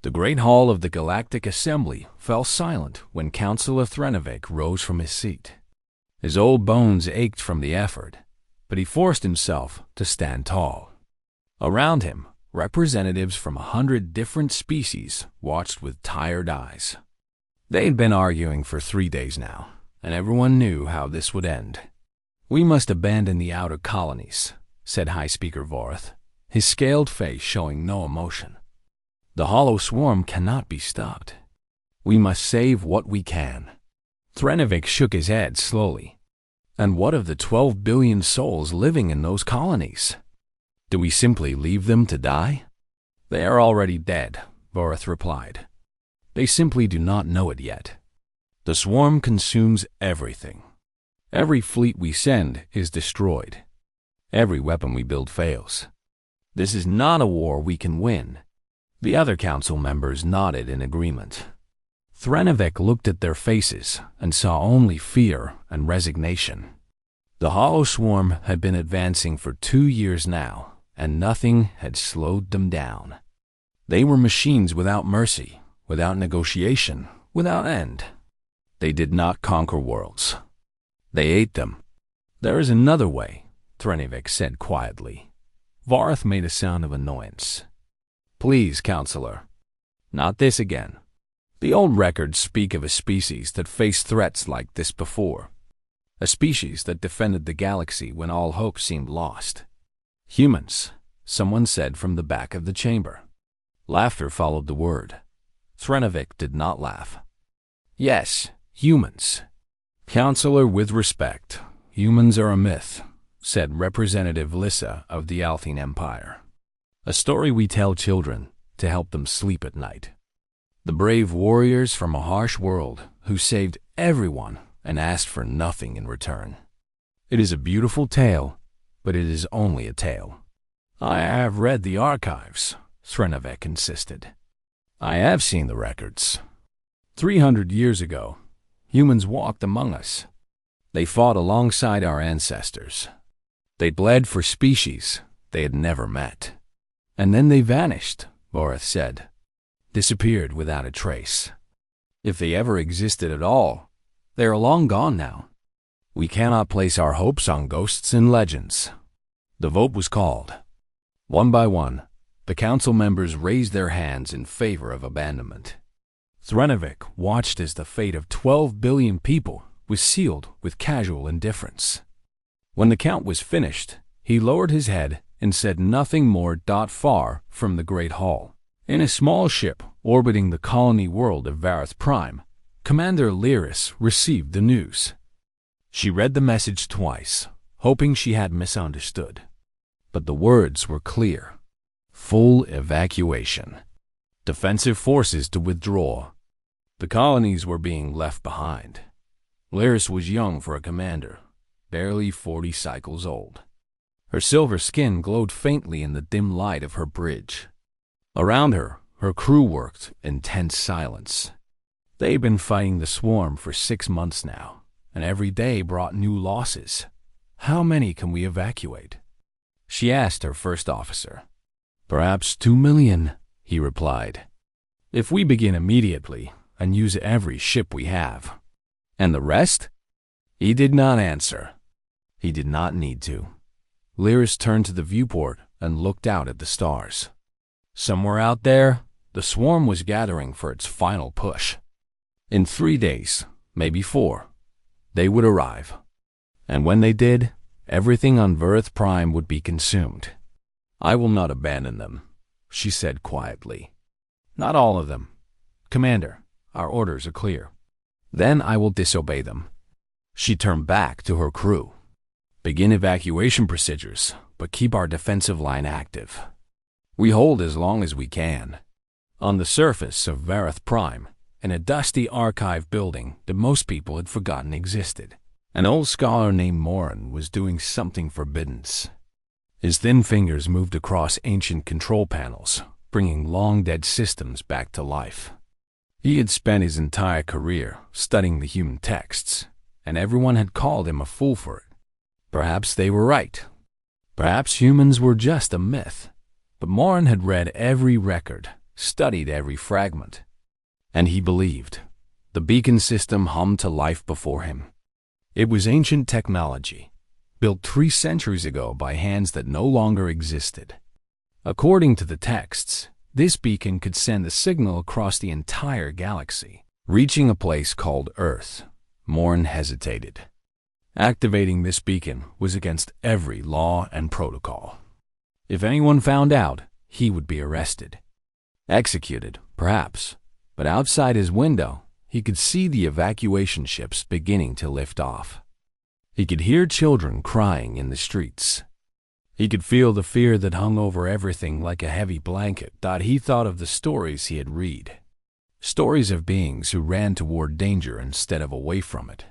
The great hall of the Galactic Assembly fell silent when Councillor Threnovik rose from his seat. His old bones ached from the effort, but he forced himself to stand tall. Around him, representatives from 100 different species watched with tired eyes. They'd been arguing for 3 days now, and everyone knew how this would end. "We must abandon the outer colonies," said High Speaker Vorth, his scaled face showing no emotion. "The hollow swarm cannot be stopped. We must save what we can." Threnovik shook his head slowly. "And what of the 12 billion souls living in those colonies? Do we simply leave them to die?" "They are already dead," Vorth replied. "They simply do not know it yet. The swarm consumes everything. Every fleet we send is destroyed. Every weapon we build fails. This is not a war we can win." The other council members nodded in agreement. Threnovik looked at their faces and saw only fear and resignation. The hollow swarm had been advancing for 2 years now, and nothing had slowed them down. They were machines without mercy, without negotiation, without end. They did not conquer worlds. They ate them. "There is another way," Threnovik said quietly. Vorth made a sound of annoyance. "Please, Counselor. Not this again. The old records speak of a species that faced threats like this before. A species that defended the galaxy when all hope seemed lost. Humans," someone said from the back of the chamber. Laughter followed the word. Threnovik did not laugh. "Yes, humans. Counselor, with respect, humans are a myth," said Representative Lissa of the Althene Empire. "A story we tell children to help them sleep at night. The brave warriors from a harsh world who saved everyone and asked for nothing in return. It is a beautiful tale, but it is only a tale." "I have read the archives," Threnovik insisted. "I have seen the records. 300 years ago, humans walked among us. They fought alongside our ancestors. They bled for species they had never met. And then they vanished," Vorth said. "Disappeared without a trace. If they ever existed at all, they are long gone now. We cannot place our hopes on ghosts and legends." The vote was called. One by one, the council members raised their hands in favor of abandonment. Threnovik watched as the fate of 12 billion people was sealed with casual indifference. When the count was finished, he lowered his head and said nothing more. Far from the Great Hall, in a small ship orbiting the colony world of Vareth Prime, Commander Lyris received the news. She read the message twice, hoping she had misunderstood. But the words were clear. Full evacuation. Defensive forces to withdraw. The colonies were being left behind. Lyris was young for a commander, barely 40 cycles old. Her silver skin glowed faintly in the dim light of her bridge. Around her, her crew worked in tense silence. They'd been fighting the swarm for 6 months now, and every day brought new losses. "How many can we evacuate?" she asked her first officer. "Perhaps 2 million, he replied. "If we begin immediately and use every ship we have." "And the rest?" He did not answer. He did not need to. Lyris turned to the viewport and looked out at the stars. Somewhere out there, the swarm was gathering for its final push. In 3 days, maybe 4, they would arrive. And when they did, everything on Vareth Prime would be consumed. "I will not abandon them," she said quietly. "Not all of them. Commander, our orders are clear. Then I will disobey them." She turned back to her crew. "Begin evacuation procedures, but keep our defensive line active. We hold as long as we can." On the surface of Vareth Prime, in a dusty archive building that most people had forgotten existed, an old scholar named Morin was doing something forbidden. His thin fingers moved across ancient control panels, bringing long-dead systems back to life. He had spent his entire career studying the human texts, and everyone had called him a fool for it. Perhaps they were right. Perhaps humans were just a myth. But Morin had read every record, studied every fragment. And he believed. The beacon system hummed to life before him. It was ancient technology, built 3 centuries ago by hands that no longer existed. According to the texts, this beacon could send a signal across the entire galaxy, reaching a place called Earth. Morn hesitated. Activating this beacon was against every law and protocol. If anyone found out, he would be arrested. Executed, perhaps, but outside his window, he could see the evacuation ships beginning to lift off. He could hear children crying in the streets. He could feel the fear that hung over everything like a heavy blanket. He thought of the stories he had read. Stories of beings who ran toward danger instead of away from it.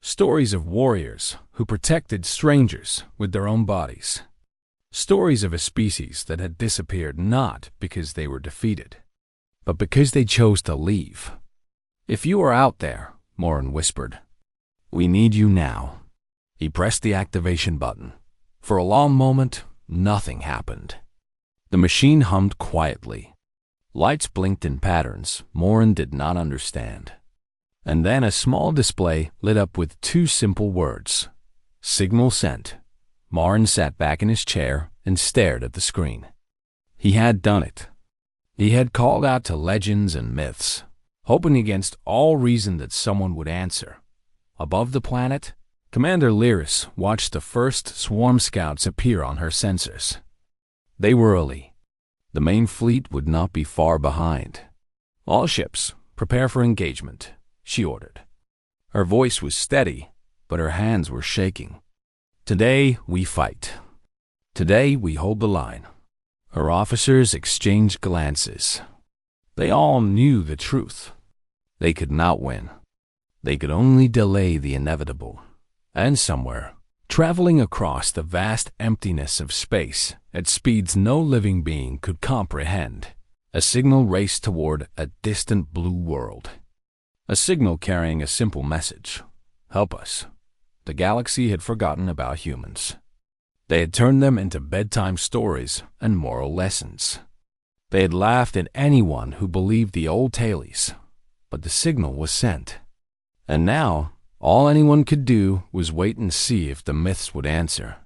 Stories of warriors who protected strangers with their own bodies. Stories of a species that had disappeared not because they were defeated, but because they chose to leave. "If you are out there," Morin whispered, "we need you now." He pressed the activation button. For a long moment, nothing happened. The machine hummed quietly. Lights blinked in patterns Morin did not understand. And then a small display lit up with 2 simple words. Signal sent. Morin sat back in his chair and stared at the screen. He had done it. He had called out to legends and myths, hoping against all reason that someone would answer. Above the planet, Commander Lyris watched the first swarm scouts appear on her sensors. They were early. The main fleet would not be far behind. "All ships, prepare for engagement," she ordered. Her voice was steady, but her hands were shaking. "Today we fight. Today we hold the line." Her officers exchanged glances. They all knew the truth. They could not win. They could only delay the inevitable. And somewhere, traveling across the vast emptiness of space at speeds no living being could comprehend, a signal raced toward a distant blue world. A signal carrying a simple message. Help us. The galaxy had forgotten about humans. They had turned them into bedtime stories and moral lessons. They had laughed at anyone who believed the old tales, but the signal was sent. And now, all anyone could do was wait and see if the myths would answer.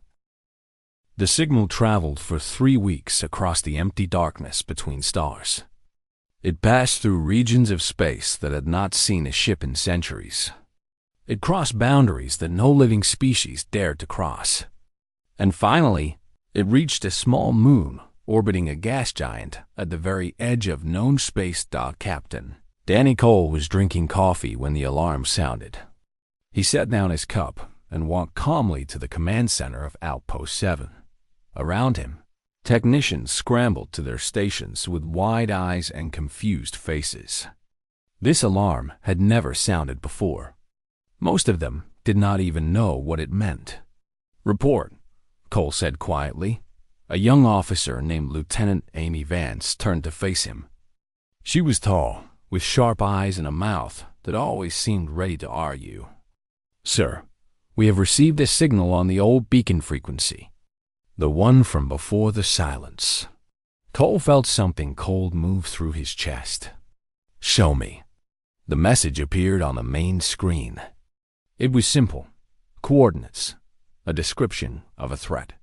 The signal traveled for 3 weeks across the empty darkness between stars. It passed through regions of space that had not seen a ship in centuries. It crossed boundaries that no living species dared to cross. And finally, it reached a small moon orbiting a gas giant at the very edge of known space. Captain Danny Cole was drinking coffee when the alarm sounded. He set down his cup and walked calmly to the command center of Outpost 7. Around him, technicians scrambled to their stations with wide eyes and confused faces. This alarm had never sounded before. Most of them did not even know what it meant. "Report," Cole said quietly. A young officer named Lieutenant Amy Vance turned to face him. She was tall, with sharp eyes and a mouth that always seemed ready to argue. "Sir, we have received a signal on the old beacon frequency. The one from before the silence." Cole felt something cold move through his chest. "Show me." The message appeared on the main screen. It was simple. Coordinates, a description of a threat,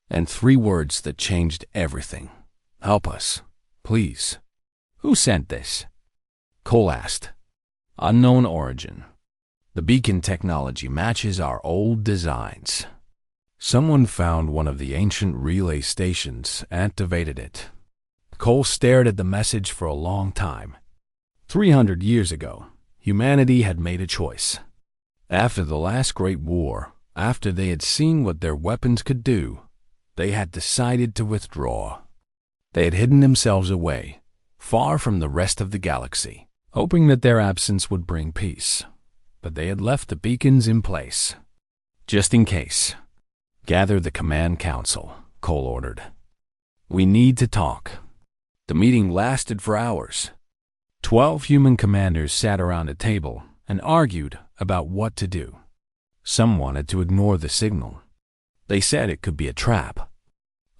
and 3 words that changed everything. "Help us, please." "Who sent this?" Cole asked. "Unknown origin. The beacon technology matches our old designs. Someone found one of the ancient relay stations, activated it." Cole stared at the message for a long time. 300 years ago, humanity had made a choice. After the last great war, after they had seen what their weapons could do, they had decided to withdraw. They had hidden themselves away, far from the rest of the galaxy, hoping that their absence would bring peace. But they had left the beacons in place. "Just in case. Gather the command council," Cole ordered. "We need to talk." The meeting lasted for hours. 12 human commanders sat around a table and argued about what to do. Some wanted to ignore the signal. They said it could be a trap.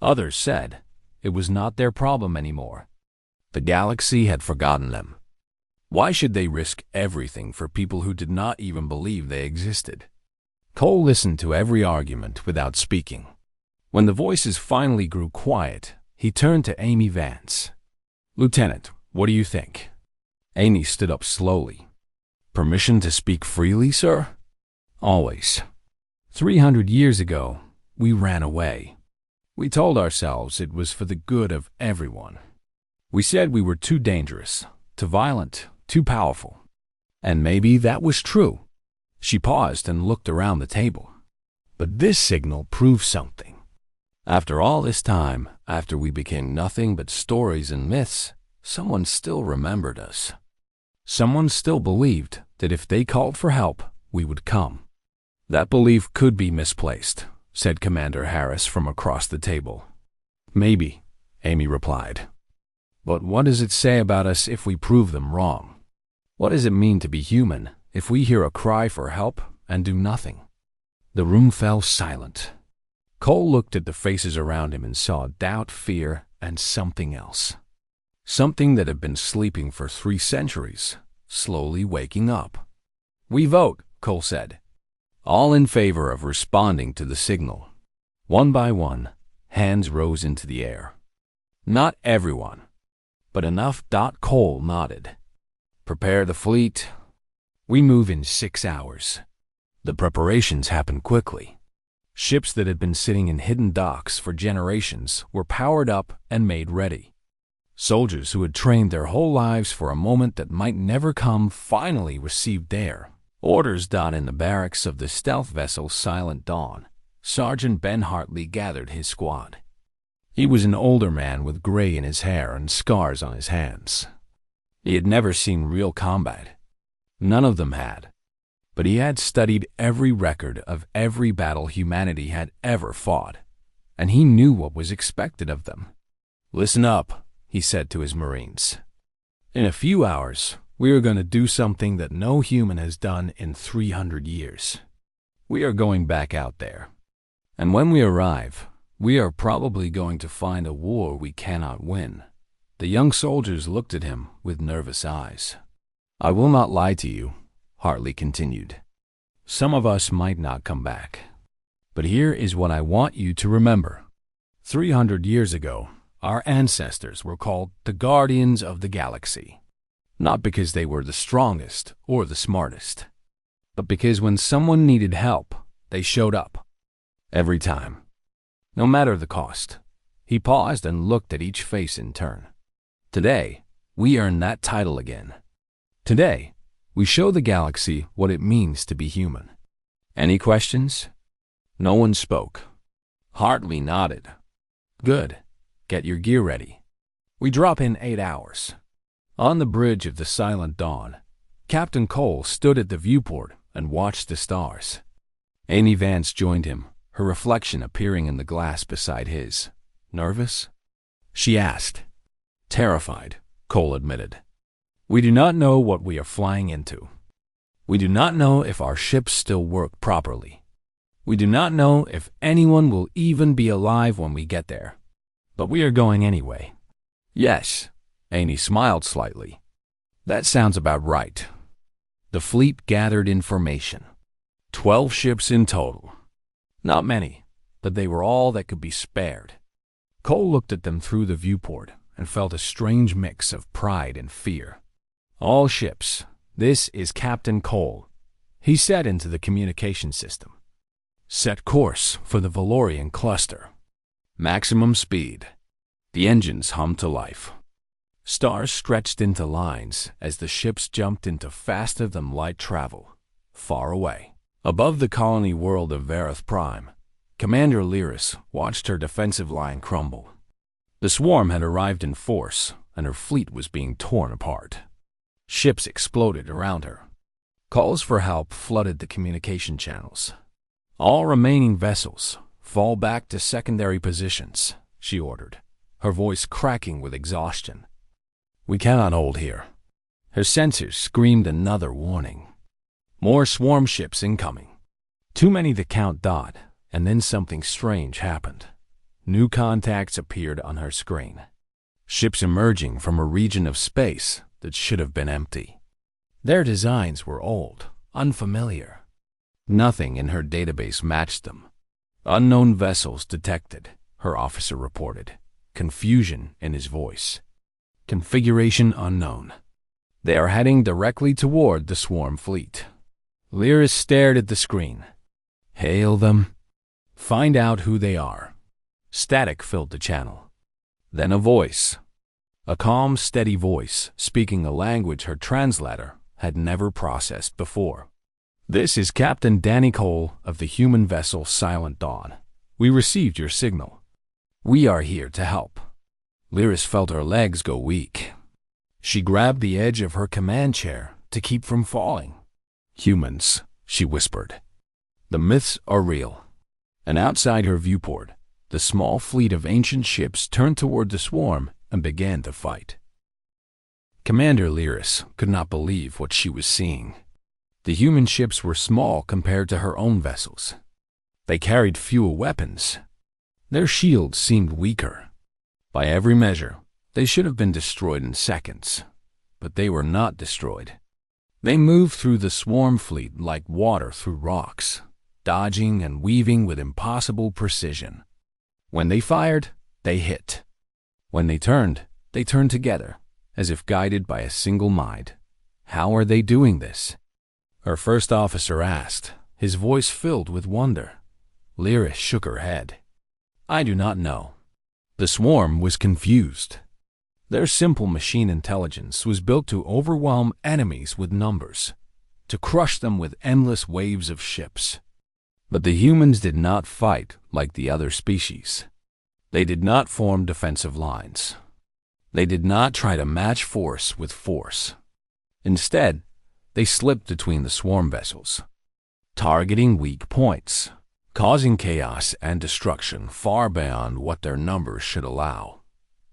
Others said it was not their problem anymore. The galaxy had forgotten them. Why should they risk everything for people who did not even believe they existed? Cole listened to every argument without speaking. When the voices finally grew quiet, he turned to Amy Vance. "Lieutenant, what do you think?" Amy stood up slowly. "Permission to speak freely, sir?" "Always. 300 years ago, we ran away. We told ourselves it was for the good of everyone. We said we were too dangerous, too violent, too powerful. And maybe that was true." She paused and looked around the table. "But this signal proves something. After all this time, after we became nothing but stories and myths, someone still remembered us. Someone still believed that if they called for help, we would come." "That belief could be misplaced," said Commander Harris from across the table. "Maybe," Amy replied. "But what does it say about us if we prove them wrong? What does it mean to be human if we hear a cry for help and do nothing?" The room fell silent. Cole looked at the faces around him and saw doubt, fear, and something else. Something that had been sleeping for 3 centuries, slowly waking up. "We vote," Cole said. All in favor of responding to the signal. One by one, hands rose into the air. Not everyone, but enough. Cole nodded. "Prepare the fleet. We move in 6 hours." The preparations happened quickly. Ships that had been sitting in hidden docks for generations were powered up and made ready. Soldiers who had trained their whole lives for a moment that might never come finally received their orders. In the barracks of the stealth vessel Silent Dawn, Sergeant Ben Hartley gathered his squad. He was an older man with gray in his hair and scars on his hands. He had never seen real combat. None of them had. But he had studied every record of every battle humanity had ever fought, and he knew what was expected of them. "Listen up," he said to his Marines. "In a few hours, we are going to do something that no human has done in 300 years. We are going back out there. And when we arrive, we are probably going to find a war we cannot win." The young soldiers looked at him with nervous eyes. "I will not lie to you," Hartley continued. "Some of us might not come back. But here is what I want you to remember. 300 years ago, our ancestors were called the Guardians of the Galaxy. Not because they were the strongest or the smartest, but because when someone needed help, they showed up. Every time. No matter the cost." He paused and looked at each face in turn. "Today, we earn that title again. Today, we show the galaxy what it means to be human." Any questions? No one spoke. Hartley nodded. "Good. Get your gear ready. We drop in 8 hours." On the bridge of the Silent Dawn, Captain Cole stood at the viewport and watched the stars. Amy Vance joined him, her reflection appearing in the glass beside his. "Nervous?" she asked. "Terrified," Cole admitted. "We do not know what we are flying into. We do not know if our ships still work properly. We do not know if anyone will even be alive when we get there. But we are going anyway." "Yes," Amy smiled slightly. "That sounds about right." The fleet gathered information. 12 ships in total. Not many, but they were all that could be spared. Cole looked at them through the viewport and felt a strange mix of pride and fear. "All ships, this is Captain Cole," he said into the communication system. "Set course for the Valorian cluster. Maximum speed." The engines hummed to life. Stars stretched into lines as the ships jumped into faster-than-light travel, far away. Above the colony world of Vareth Prime, Commander Lyris watched her defensive line crumble. The swarm had arrived in force, and her fleet was being torn apart. Ships exploded around her. Calls for help flooded the communication channels. "All remaining vessels, fall back to secondary positions," she ordered, her voice cracking with exhaustion. "We cannot hold here." Her sensors screamed another warning. More swarm ships incoming. Too many to count. And then something strange happened. New contacts appeared on her screen. ships emerging from a region of space that should have been empty. Their designs were old, unfamiliar. Nothing in her database matched them. Unknown vessels detected, her officer reported, confusion in his voice. Configuration unknown. They are heading directly toward the swarm fleet. Lyris stared at the screen. Hail them. Find out who they are. Static filled the channel. Then a voice. A calm, steady voice, speaking a language her translator had never processed before. This is Captain Danny Cole of the human vessel Silent Dawn. We received your signal. We are here to help. Lyris felt her legs go weak. She grabbed the edge of her command chair to keep from falling. Humans, she whispered. The myths are real. And outside her viewport, the small fleet of ancient ships turned toward the swarm and began to fight. Commander Lyris could not believe what she was seeing. The human ships were small compared to her own vessels. They carried fewer weapons. Their shields seemed weaker. By every measure, they should have been destroyed in seconds, but they were not destroyed. They moved through the swarm fleet like water through rocks, dodging and weaving with impossible precision. When they fired, they hit. When they turned together, as if guided by a single mind. How are they doing this? Her first officer asked, his voice filled with wonder. Lyris shook her head. I do not know. The swarm was confused. Their simple machine intelligence was built to overwhelm enemies with numbers, to crush them with endless waves of ships. But the humans did not fight like the other species. They did not form defensive lines. They did not try to match force with force. Instead, they slipped between the swarm vessels, targeting weak points, causing chaos and destruction far beyond what their numbers should allow.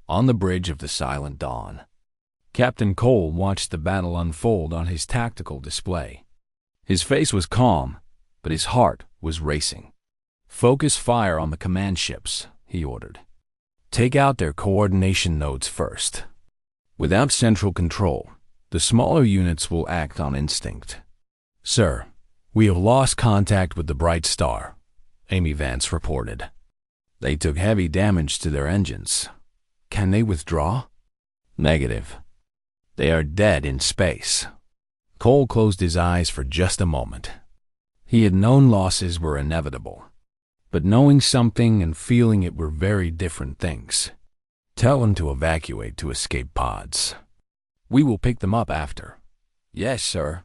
On the bridge of the Silent Dawn, Captain Cole watched the battle unfold on his tactical display. His face was calm, but his heart was racing. Focus fire on the command ships, he ordered. Take out their coordination nodes first. Without central control, the smaller units will act on instinct. Sir, we have lost contact with the Bright Star, Amy Vance reported. They took heavy damage to their engines. Can they withdraw? Negative. They are dead in space. Cole closed his eyes for just a moment. He had known losses were inevitable, but knowing something and feeling it were very different things. Tell them to evacuate to escape pods. We will pick them up after. Yes, sir.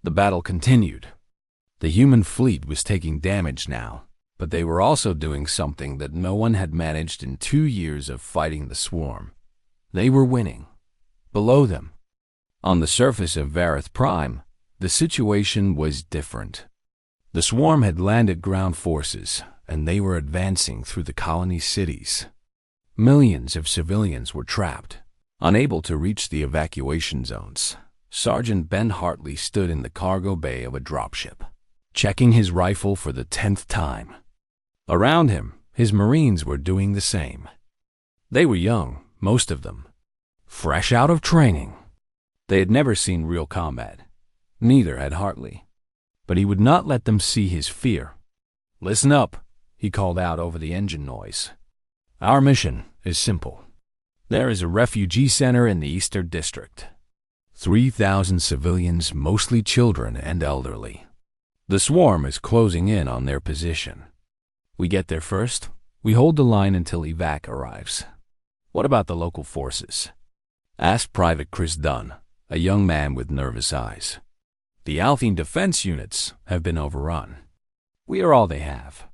The battle continued. The human fleet was taking damage now, but they were also doing something that no one had managed in 2 years of fighting the swarm. They were winning. Below them, on the surface of Vareth Prime, the situation was different. The swarm had landed ground forces, and they were advancing through the colony cities. Millions of civilians were trapped, unable to reach the evacuation zones. Sergeant Ben Hartley stood in the cargo bay of a dropship, checking his rifle for the 10th time. Around him, his Marines were doing the same. They were young, most of them, fresh out of training. They had never seen real combat. Neither had Hartley. But he would not let them see his fear. Listen up, he called out over the engine noise. Our mission is simple. There is a refugee center in the Eastern District. 3,000 civilians, mostly children and elderly. The swarm is closing in on their position. We get there first. We hold the line until evac arrives. What about the local forces? Asked Private Chris Dunn, a young man with nervous eyes. The Althene defense units have been overrun. We are all they have.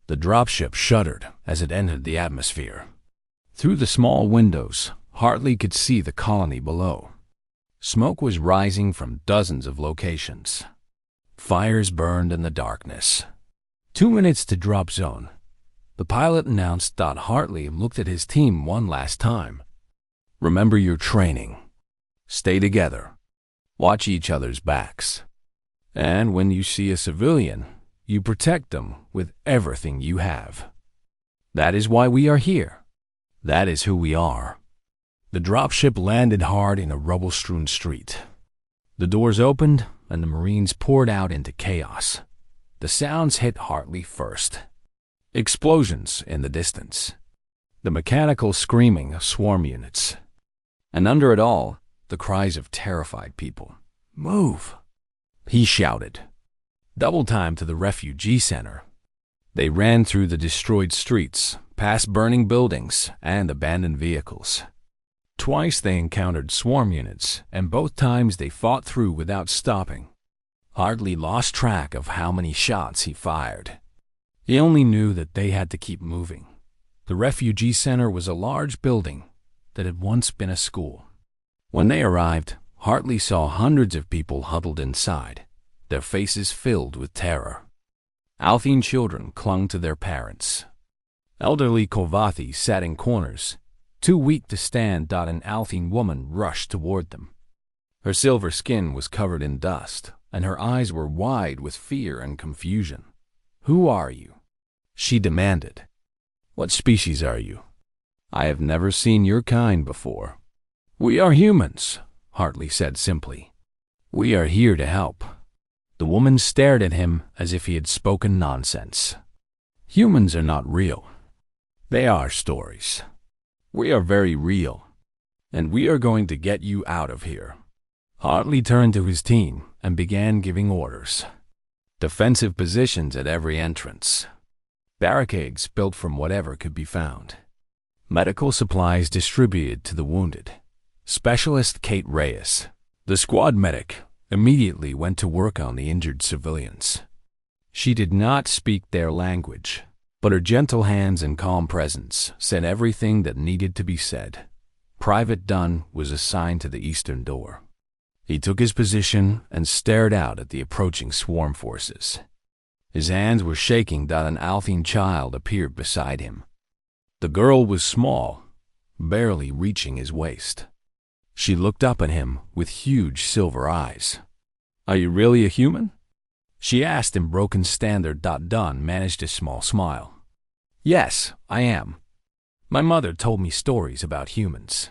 The dropship shuddered as it entered the atmosphere. Through the small windows, Hartley could see the colony below. Smoke was rising from dozens of locations. Fires burned in the darkness. 2 minutes to drop zone. The pilot announced. Hartley looked at his team one last time. Remember your training. Stay together. Watch each other's backs. And when you see a civilian, you protect them with everything you have. That is why we are here. That is who we are. The dropship landed hard in a rubble-strewn street. The doors opened, and the Marines poured out into chaos. The sounds hit Hartley first. Explosions in the distance. The mechanical screaming of swarm units. And under it all, the cries of terrified people. "Move!" he shouted. Double time to the refugee center. They ran through the destroyed streets, past burning buildings and abandoned vehicles. Twice they encountered swarm units, and both times they fought through without stopping. Hartley lost track of how many shots he fired. He only knew that they had to keep moving. The refugee center was a large building that had once been a school. When they arrived, Hartley saw hundreds of people huddled inside, their faces filled with terror. Althene children clung to their parents. Elderly Kovathi sat in corners, too weak to stand. An Althene woman rushed toward them. Her silver skin was covered in dust, and her eyes were wide with fear and confusion. "Who are you?" she demanded. "What species are you? I have never seen your kind before." "We are humans," Hartley said simply. "We are here to help." The woman stared at him as if he had spoken nonsense. "Humans are not real. They are stories. We are very real, and we are going to get you out of here." Hartley turned to his team and began giving orders. Defensive positions at every entrance. Barricades built from whatever could be found. Medical supplies distributed to the wounded. Specialist Kate Reyes, the squad medic, immediately went to work on the injured civilians. She did not speak their language, but her gentle hands and calm presence said everything that needed to be said. Private Dunn was assigned to the eastern door. He took his position and stared out at the approaching swarm forces. His hands were shaking. An Althene child appeared beside him. The girl was small, barely reaching his waist. She looked up at him with huge silver eyes. "Are you really a human?" she asked in broken standard. Dunn managed a small smile. "Yes, I am. My mother told me stories about humans.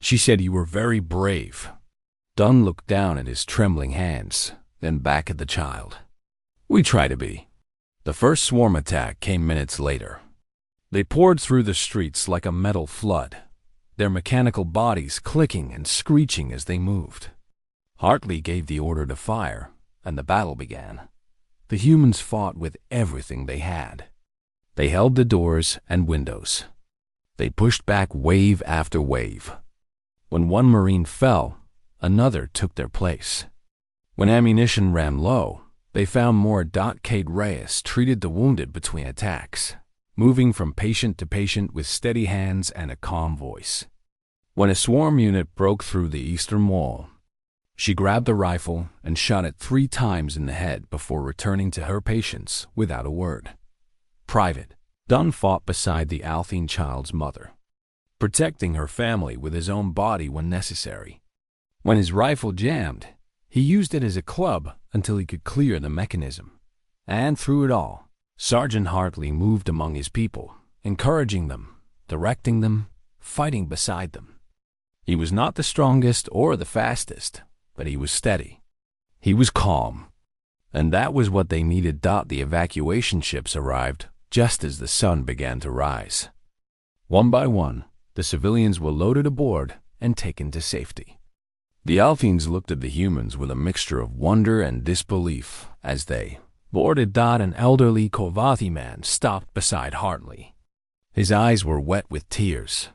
She said you were very brave." Dunn looked down at his trembling hands, then back at the child. "We try to be." The first swarm attack came minutes later. They poured through the streets like a metal flood, their mechanical bodies clicking and screeching as they moved. Hartley gave the order to fire, and the battle began. The humans fought with everything they had. They held the doors and windows. They pushed back wave after wave. When one Marine fell, another took their place. When ammunition ran low, they found more. Kate Reyes treated the wounded between attacks, moving from patient to patient with steady hands and a calm voice. When a swarm unit broke through the eastern wall, she grabbed a rifle and shot it 3 times in the head before returning to her patients without a word. Private Dunn fought beside the Althene child's mother, protecting her family with his own body when necessary. When his rifle jammed, he used it as a club until he could clear the mechanism. And through it all, Sergeant Hartley moved among his people, encouraging them, directing them, fighting beside them. He was not the strongest or the fastest, but he was steady. He was calm. And that was what they needed. The evacuation ships arrived just as the sun began to rise. One by one, the civilians were loaded aboard and taken to safety. The Althenes looked at the humans with a mixture of wonder and disbelief as they boarded. An elderly Kovathi man stopped beside Hartley. His eyes were wet with tears.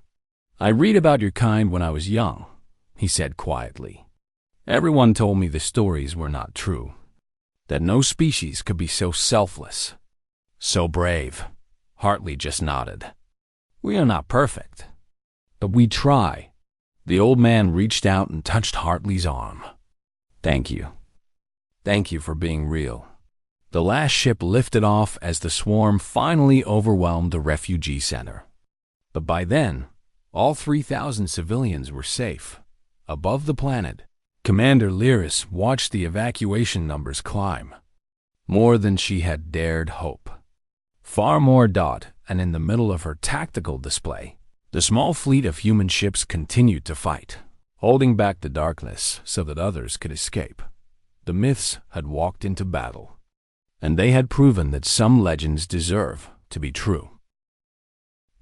"I read about your kind when I was young," he said quietly. "Everyone told me the stories were not true, that no species could be so selfless, so brave." Hartley just nodded. "We are not perfect, but we try." The old man reached out and touched Hartley's arm. "Thank you. Thank you for being real." The last ship lifted off as the swarm finally overwhelmed the refugee center. But by then, all 3,000 civilians were safe. Above the planet, Commander Lyris watched the evacuation numbers climb. More than she had dared hope. Far more. And in the middle of her tactical display, The small fleet of human ships continued to fight, holding back the darkness so that others could escape. The myths had walked into battle, and they had proven that some legends deserve to be true.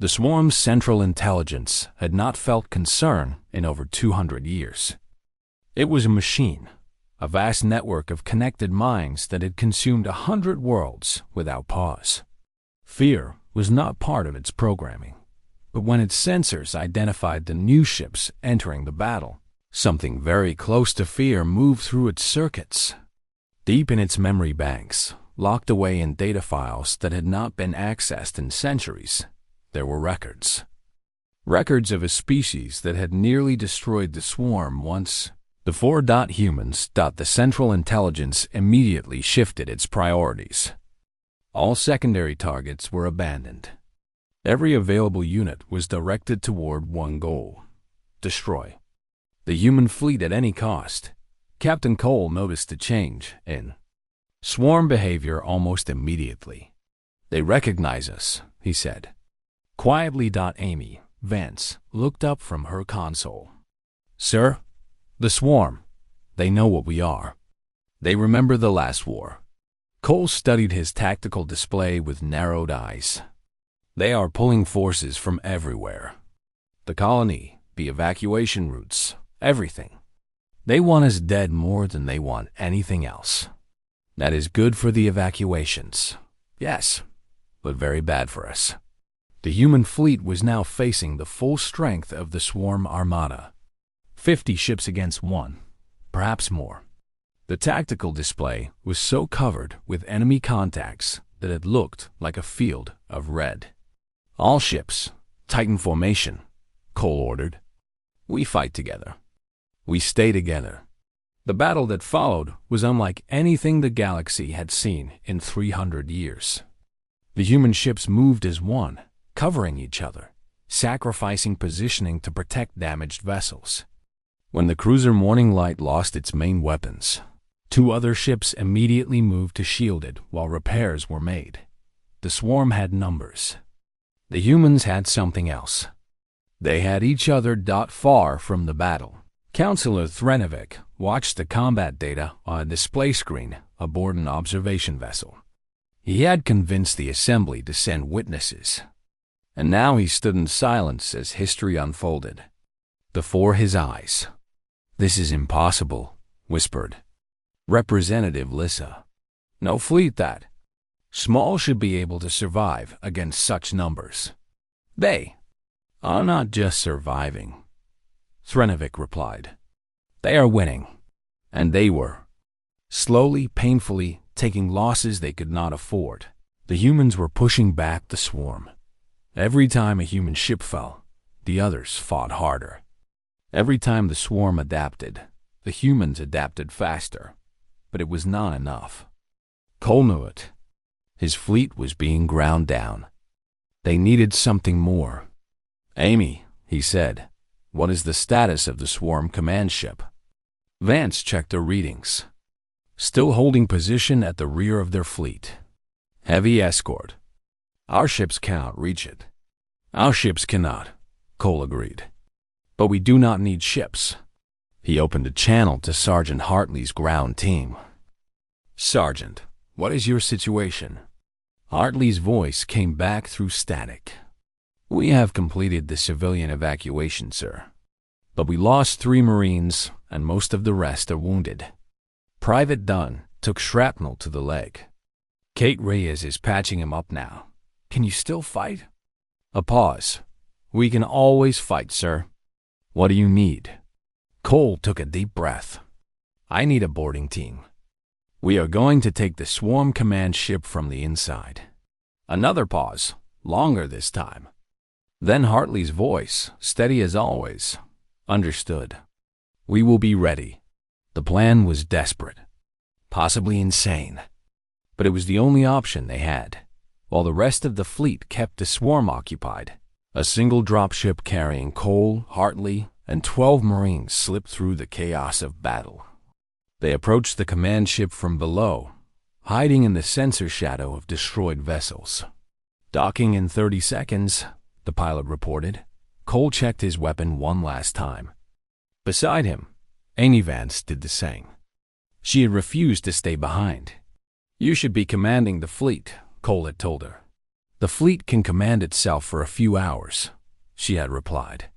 The swarm's central intelligence had not felt concern in over 200 years. It was a machine, a vast network of connected minds that had consumed 100 worlds without pause. Fear was not part of its programming, but when its sensors identified the new ships entering the battle, something very close to fear moved through its circuits. Deep in its memory banks, locked away in data files that had not been accessed in centuries, there were records. Records of a species that had nearly destroyed the swarm once. The four humans. The central intelligence immediately shifted its priorities. All secondary targets were abandoned. Every available unit was directed toward one goal: destroy the human fleet at any cost. Captain Cole noticed a change in swarm behavior almost immediately. "They recognize us," he said. Quietly. Amy Vance looked up from her console. "Sir, the swarm, they know what we are. They remember the last war." Cole studied his tactical display with narrowed eyes. "They are pulling forces from everywhere. The colony, the evacuation routes, everything. They want us dead more than they want anything else. That is good for the evacuations, yes, but very bad for us." The human fleet was now facing the full strength of the swarm armada. 50 ships against one, perhaps more. The tactical display was so covered with enemy contacts that it looked like a field of red. "All ships, Titan formation," Cole ordered. "We fight together. We stay together." The battle that followed was unlike anything the galaxy had seen in 300 years. The human ships moved as one, covering each other, sacrificing positioning to protect damaged vessels. When the cruiser Morning Light lost its main weapons, 2 other ships immediately moved to shield it while repairs were made. The swarm had numbers. The humans had something else. They had each other. Far from the battle, Counselor Threnovik watched the combat data on a display screen aboard an observation vessel. He had convinced the assembly to send witnesses, and now he stood in silence as history unfolded. Before his eyes, "This is impossible," whispered Representative Lissa. "No fleet that small should be able to survive against such numbers." "They are not just surviving," Threnovik replied. "They are winning." And they were. Slowly, painfully, taking losses they could not afford. The humans were pushing back the swarm. Every time a human ship fell, the others fought harder. Every time the swarm adapted, the humans adapted faster. But it was not enough. Cole knew it. His fleet was being ground down. They needed something more. "Amy," he said, "what is the status of the swarm command ship?" Vance checked their readings. Still holding position at the rear of their fleet. "Heavy escort. Our ships cannot reach it." "Our ships cannot," Cole agreed. "But we do not need ships." He opened a channel to Sergeant Hartley's ground team. "Sergeant, what is your situation?" Hartley's voice came back through static. "We have completed the civilian evacuation, sir. But we lost 3 Marines, and most of the rest are wounded. Private Dunn took shrapnel to the leg. Kate Reyes is patching him up now. Can you still fight?" A pause. "We can always fight, sir." "What do you need?" Cole took a deep breath. "I need a boarding team. We are going to take the swarm command ship from the inside." Another pause, longer this time. Then Hartley's voice, steady as always. "Understood. We will be ready." The plan was desperate, possibly insane, but it was the only option they had. While the rest of the fleet kept the swarm occupied, a single dropship carrying Cole, Hartley, and 12 Marines slipped through the chaos of battle. They approached the command ship from below, hiding in the sensor shadow of destroyed vessels. "Docking in 30 seconds, the pilot reported. Cole checked his weapon one last time. Beside him, Amy Vance did the same. She had refused to stay behind. "You should be commanding the fleet," Cole had told her. "The fleet can command itself for a few hours," she had replied.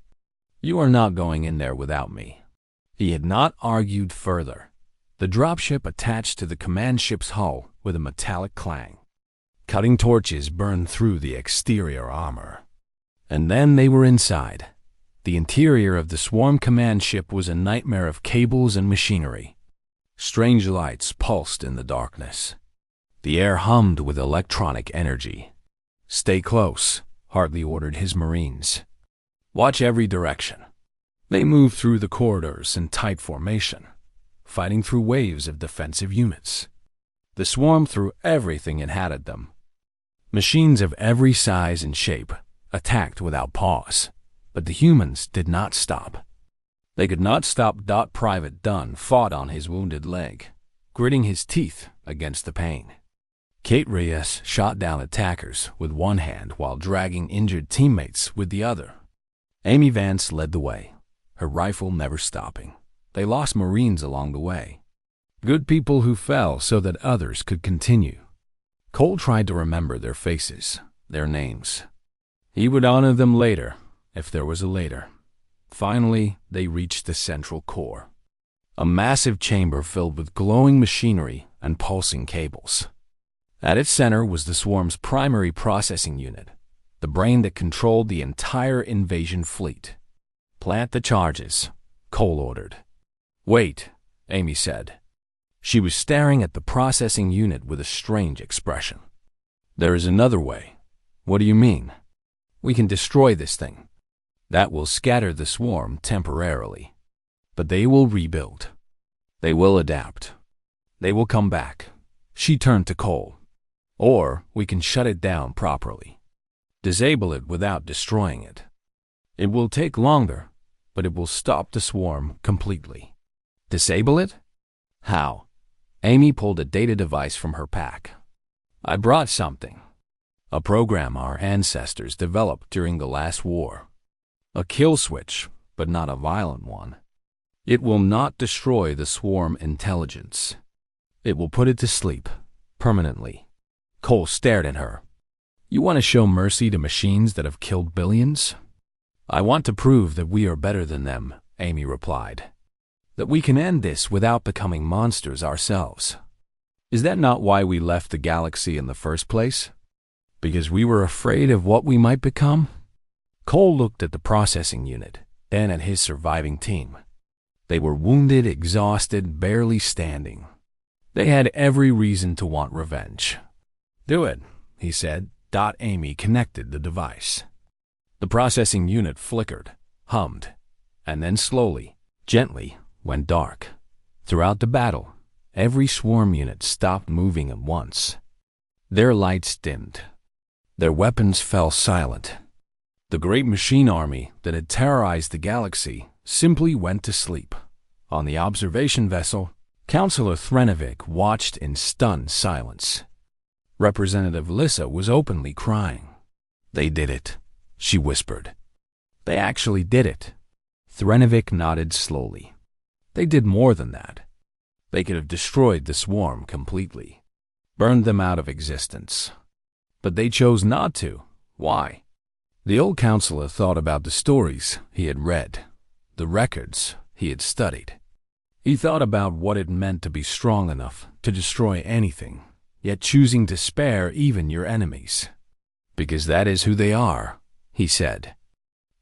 "You are not going in there without me." He had not argued further. The dropship attached to the command ship's hull with a metallic clang. Cutting torches burned through the exterior armor. And then they were inside. The interior of the swarm command ship was a nightmare of cables and machinery. Strange lights pulsed in the darkness. The air hummed with electronic energy. "Stay close," Hartley ordered his Marines. "Watch every direction." They moved through the corridors in tight formation, fighting through waves of defensive units. The swarm threw everything it had at them. Machines of every size and shape attacked without pause, but the humans did not stop. They could not stop. Private Dunn fought on his wounded leg, gritting his teeth against the pain. Kate Reyes shot down attackers with one hand while dragging injured teammates with the other. Amy Vance led the way, her rifle never stopping. They lost Marines along the way. Good people who fell so that others could continue. Cole tried to remember their faces, their names. He would honor them later, if there was a later. Finally, they reached the central core. A massive chamber filled with glowing machinery and pulsing cables. At its center was the swarm's primary processing unit, the brain that controlled the entire invasion fleet. "Plant the charges," Cole ordered. "Wait," Amy said. She was staring at the processing unit with a strange expression. "There is another way." "What do you mean?" "We can destroy this thing. That will scatter the swarm temporarily. But they will rebuild. They will adapt. They will come back." She turned to Cole. "Or we can shut it down properly. Disable it without destroying it. It will take longer, but it will stop the swarm completely." "Disable it? How?" Amy pulled a data device from her pack. "I brought something. A program our ancestors developed during the last war. A kill switch, but not a violent one. It will not destroy the swarm intelligence. It will put it to sleep, permanently." Cole stared at her. "You want to show mercy to machines that have killed billions?" "I want to prove that we are better than them," Amy replied. "That we can end this without becoming monsters ourselves. Is that not why we left the galaxy in the first place? Because we were afraid of what we might become?" Cole looked at the processing unit, then at his surviving team. They were wounded, exhausted, barely standing. They had every reason to want revenge. "Do it," he said. Amy connected the device. The processing unit flickered, hummed, and then slowly, gently, went dark. Throughout the battle, every swarm unit stopped moving at once. Their lights dimmed. Their weapons fell silent. The great machine army that had terrorized the galaxy simply went to sleep. On the observation vessel, Counselor Threnovik watched in stunned silence. Representative Lissa was openly crying. "They did it," she whispered. "They actually did it." Threnovik nodded slowly. "They did more than that. They could have destroyed the swarm completely, burned them out of existence. But they chose not to. Why?" The old counselor thought about the stories he had read, the records he had studied. He thought about what it meant to be strong enough to destroy anything, yet choosing to spare even your enemies. "Because that is who they are," he said.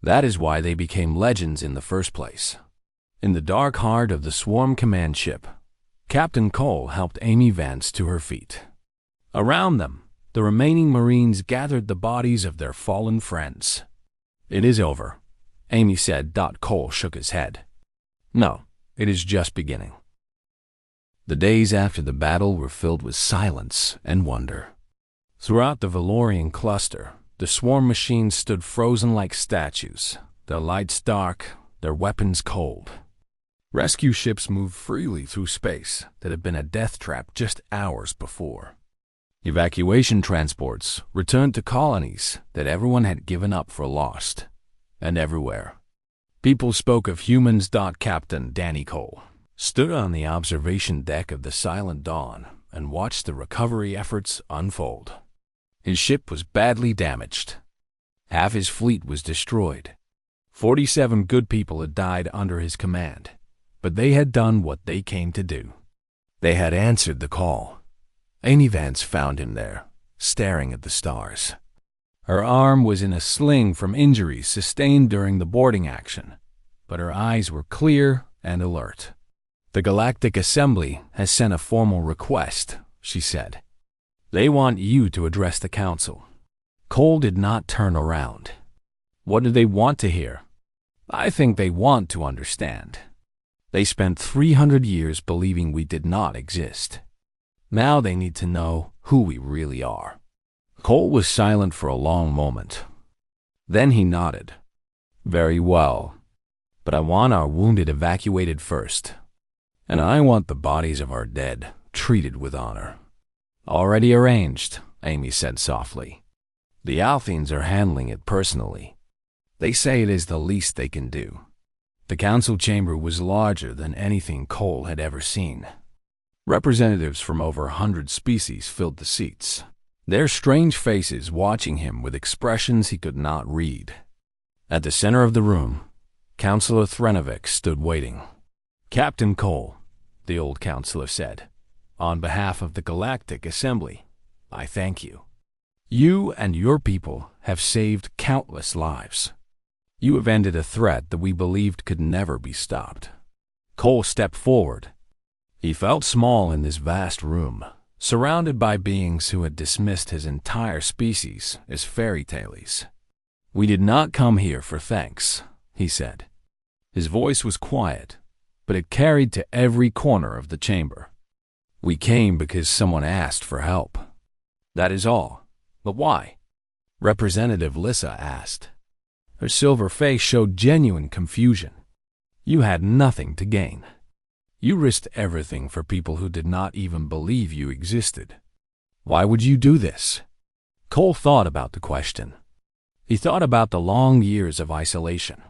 "That is why they became legends in the first place." In the dark heart of the swarm command ship, Captain Cole helped Amy Vance to her feet. Around them, the remaining Marines gathered the bodies of their fallen friends. "It is over," Amy said. Cole shook his head. "No, it is just beginning." The days after the battle were filled with silence and wonder. Throughout the Valorian cluster, the swarm machines stood frozen like statues, their lights dark, their weapons cold. Rescue ships moved freely through space that had been a death trap just hours before. Evacuation transports returned to colonies that everyone had given up for lost. and everywhere. People spoke of humans. Captain Danny Cole stood on the observation deck of the Silent Dawn and watched the recovery efforts unfold. His ship was badly damaged. Half his fleet was destroyed. 47 good people had died under his command, but they had done what they came to do. They had answered the call. Amy Vance found him there, staring at the stars. Her arm was in a sling from injuries sustained during the boarding action, but her eyes were clear and alert. "The Galactic Assembly has sent a formal request," she said. "They want you to address the Council." Cole did not turn around. What do they want to hear? I think they want to understand. They spent 300 years believing we did not exist. Now they need to know who we really are. Cole was silent for a long moment. Then he nodded. "Very well. But I want our wounded evacuated first. And I want the bodies of our dead treated with honor." "Already arranged," Amy said softly. "The Altheans are handling it personally. They say it is the least they can do." The council chamber was larger than anything Cole had ever seen. Representatives from over 100 species filled the seats, their strange faces watching him with expressions he could not read. At the center of the room, Councillor Threnovik stood waiting. "Captain Cole," the old councillor said, "on behalf of the Galactic Assembly, I thank you. You and your people have saved countless lives. You have ended a threat that we believed could never be stopped." Cole stepped forward. He felt small in this vast room, surrounded by beings who had dismissed his entire species as fairy tales. "We did not come here for thanks," he said. His voice was quiet, but it carried to every corner of the chamber. "We came because someone asked for help. That is all. But why?" Representative Lissa asked. Her silver face showed genuine confusion. "You had nothing to gain. You risked everything for people who did not even believe you existed. Why would you do this?" Cole thought about the question. He thought about the long years of isolation,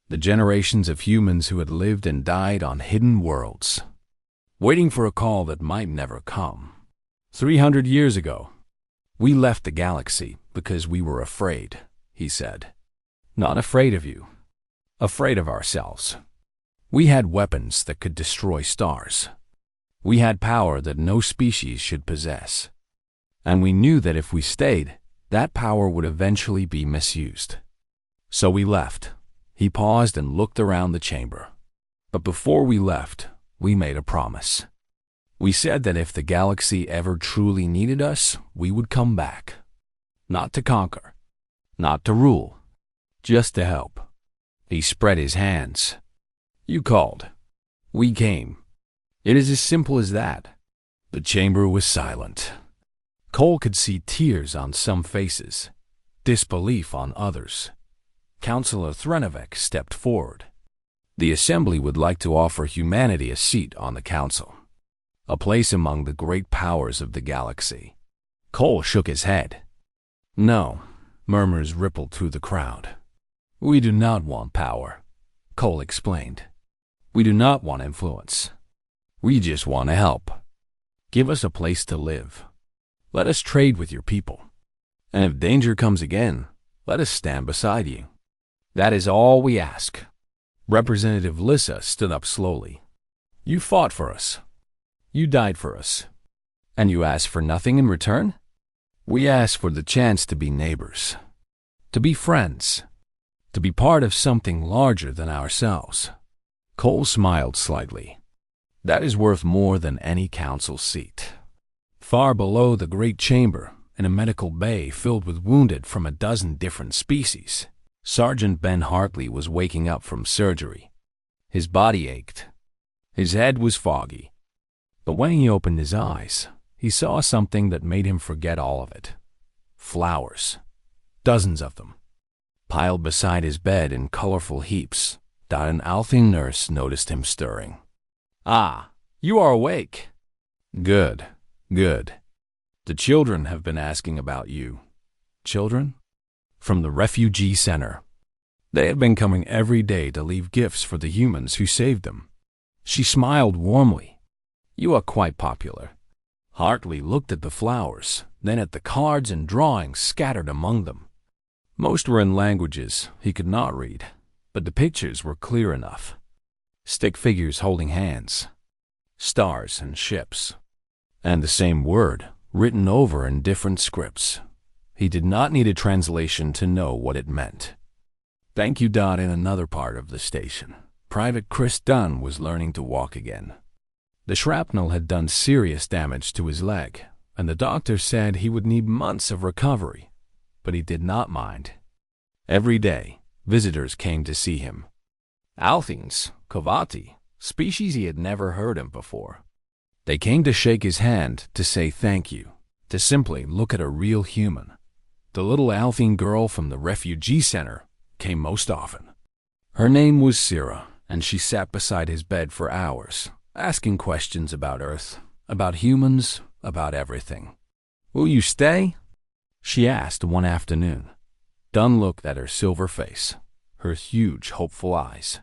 the generations of humans who had lived and died on hidden worlds, waiting for a call that might never come. 300 years ago, we left the galaxy because we were afraid, he said. Not afraid of you, afraid of ourselves. We had weapons that could destroy stars. We had power that no species should possess. And we knew that if we stayed, that power would eventually be misused. So we left. He paused and looked around the chamber. But before we left, we made a promise. We said that if the galaxy ever truly needed us, we would come back. Not to conquer, not to rule, just to help. He spread his hands. You called. We came. It is as simple as that. The chamber was silent. Cole could see tears on some faces, disbelief on others. Councillor Threnovik stepped forward. The Assembly would like to offer humanity a seat on the Council, a place among the great powers of the galaxy. Cole shook his head. No, murmurs rippled through the crowd. We do not want power, Cole explained. We do not want influence. We just want to help. Give us a place to live. Let us trade with your people. And if danger comes again, let us stand beside you. That is all we ask. Representative Lissa stood up slowly. You fought for us. You died for us. And you asked for nothing in return? We asked for the chance to be neighbors, to be friends, to be part of something larger than ourselves. Cole smiled slightly. That is worth more than any council seat. Far below the great chamber, in a medical bay filled with wounded from a dozen different species, Sergeant Ben Hartley was waking up from surgery. His body ached. His head was foggy. But when he opened his eyes, he saw something that made him forget all of it. Flowers. Dozens of them. Piled beside his bed in colorful heaps, an Althing nurse noticed him stirring. Ah, you are awake. Good, good. The children have been asking about you. Children? From the refugee center. They had been coming every day to leave gifts for the humans who saved them. She smiled warmly. "You are quite popular." Hartley looked at the flowers, then at the cards and drawings scattered among them. Most were in languages he could not read, but the pictures were clear enough. Stick figures holding hands, stars and ships, and the same word written over in different scripts. He did not need a translation to know what it meant. "Thank you." In another part of the station, Private Chris Dunn was learning to walk again. The shrapnel had done serious damage to his leg, and the doctor said he would need months of recovery, but he did not mind. Every day, visitors came to see him. Althines, Kovati, species he had never heard of before. They came to shake his hand, to say thank you, to simply look at a real human. The little Althine girl from the refugee center came most often. Her name was Syrah, and she sat beside his bed for hours, asking questions about Earth, about humans, about everything. "Will you stay?" she asked one afternoon. Dunn looked at her silver face, her huge, hopeful eyes.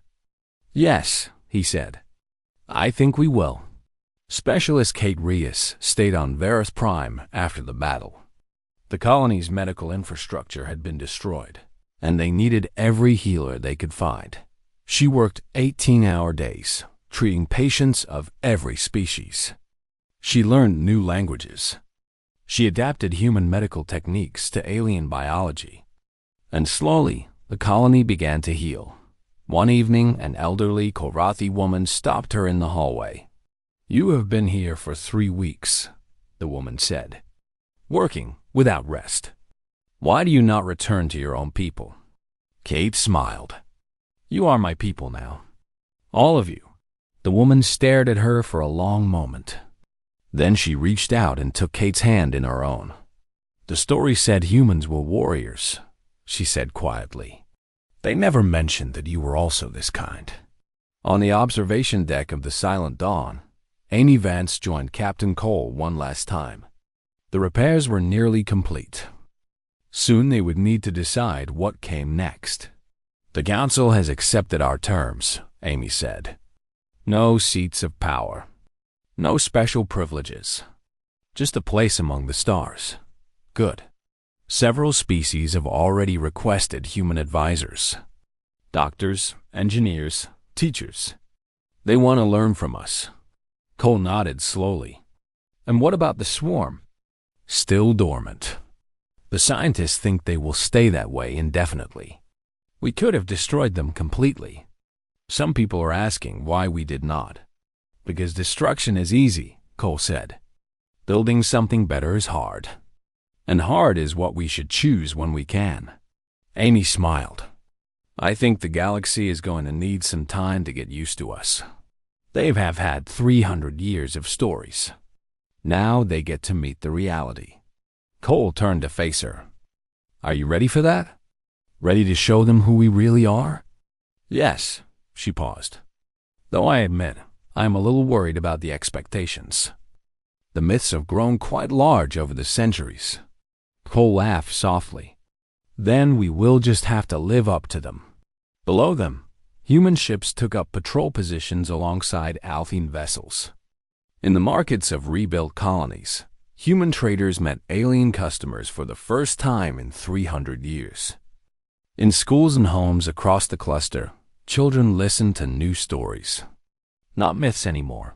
"Yes," he said. "I think we will." Specialist Kate Reyes stayed on Varus Prime after the battle. The colony's medical infrastructure had been destroyed, and they needed every healer they could find. She worked 18-hour days, treating patients of every species. She learned new languages. She adapted human medical techniques to alien biology. And slowly, the colony began to heal. One evening, an elderly Korathi woman stopped her in the hallway. "You have been here for 3 weeks," the woman said, "working without rest. Why do you not return to your own people?" Kate smiled. "You are my people now. All of you." The woman stared at her for a long moment. Then she reached out and took Kate's hand in her own. "The story said humans were warriors," she said quietly. "They never mentioned that you were also this kind." On the observation deck of the Silent Dawn, Amy Vance joined Captain Cole one last time. The repairs were nearly complete. Soon they would need to decide what came next. "The Council has accepted our terms," Amy said. "No seats of power. No special privileges. Just a place among the stars. Good. Several species have already requested human advisors. Doctors, engineers, teachers. They want to learn from us." Cole nodded slowly. "And what about the swarm?" "Still dormant. The scientists think they will stay that way indefinitely. We could have destroyed them completely. Some people are asking why we did not." "Because destruction is easy," Cole said. "Building something better is hard. And hard is what we should choose when we can." Amy smiled. "I think the galaxy is going to need some time to get used to us. They have had 300 years of stories. Now they get to meet the reality." Cole turned to face her. "Are you ready for that? Ready to show them who we really are?" "Yes." She paused. "Though I admit, I am a little worried about the expectations. The myths have grown quite large over the centuries." Cole laughed softly. "Then we will just have to live up to them." Below them, human ships took up patrol positions alongside Althine vessels. In the markets of rebuilt colonies, human traders met alien customers for the first time in 300 years. In schools and homes across the cluster, children listened to new stories. Not myths anymore.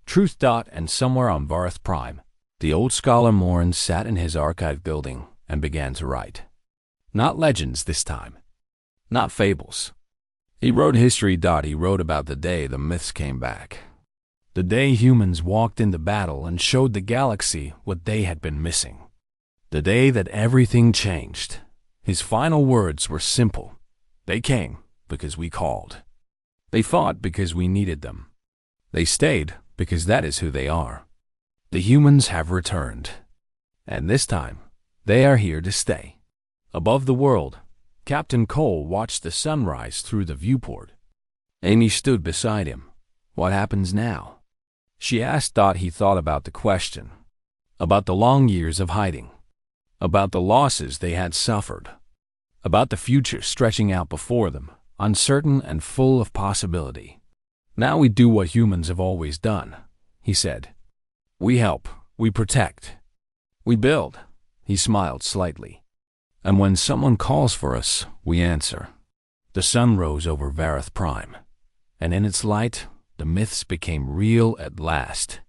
Truth. And somewhere on Varus Prime, the old scholar Morin sat in his archive building and began to write. Not legends this time. Not fables. He wrote history. He wrote about the day the myths came back. The day humans walked into battle and showed the galaxy what they had been missing. The day that everything changed. His final words were simple. They came because we called. They fought because we needed them. They stayed because that is who they are. The humans have returned. And this time, they are here to stay. Above the world, Captain Cole watched the sunrise through the viewport. Amy stood beside him. "What happens now?" She asked. He thought about the question. About the long years of hiding. About the losses they had suffered. about the future stretching out before them, uncertain and full of possibility. "Now we do what humans have always done," he said. "We help, we protect, we build." He smiled slightly. "And when someone calls for us, we answer." The sun rose over Vareth Prime, and in its light, the myths became real at last.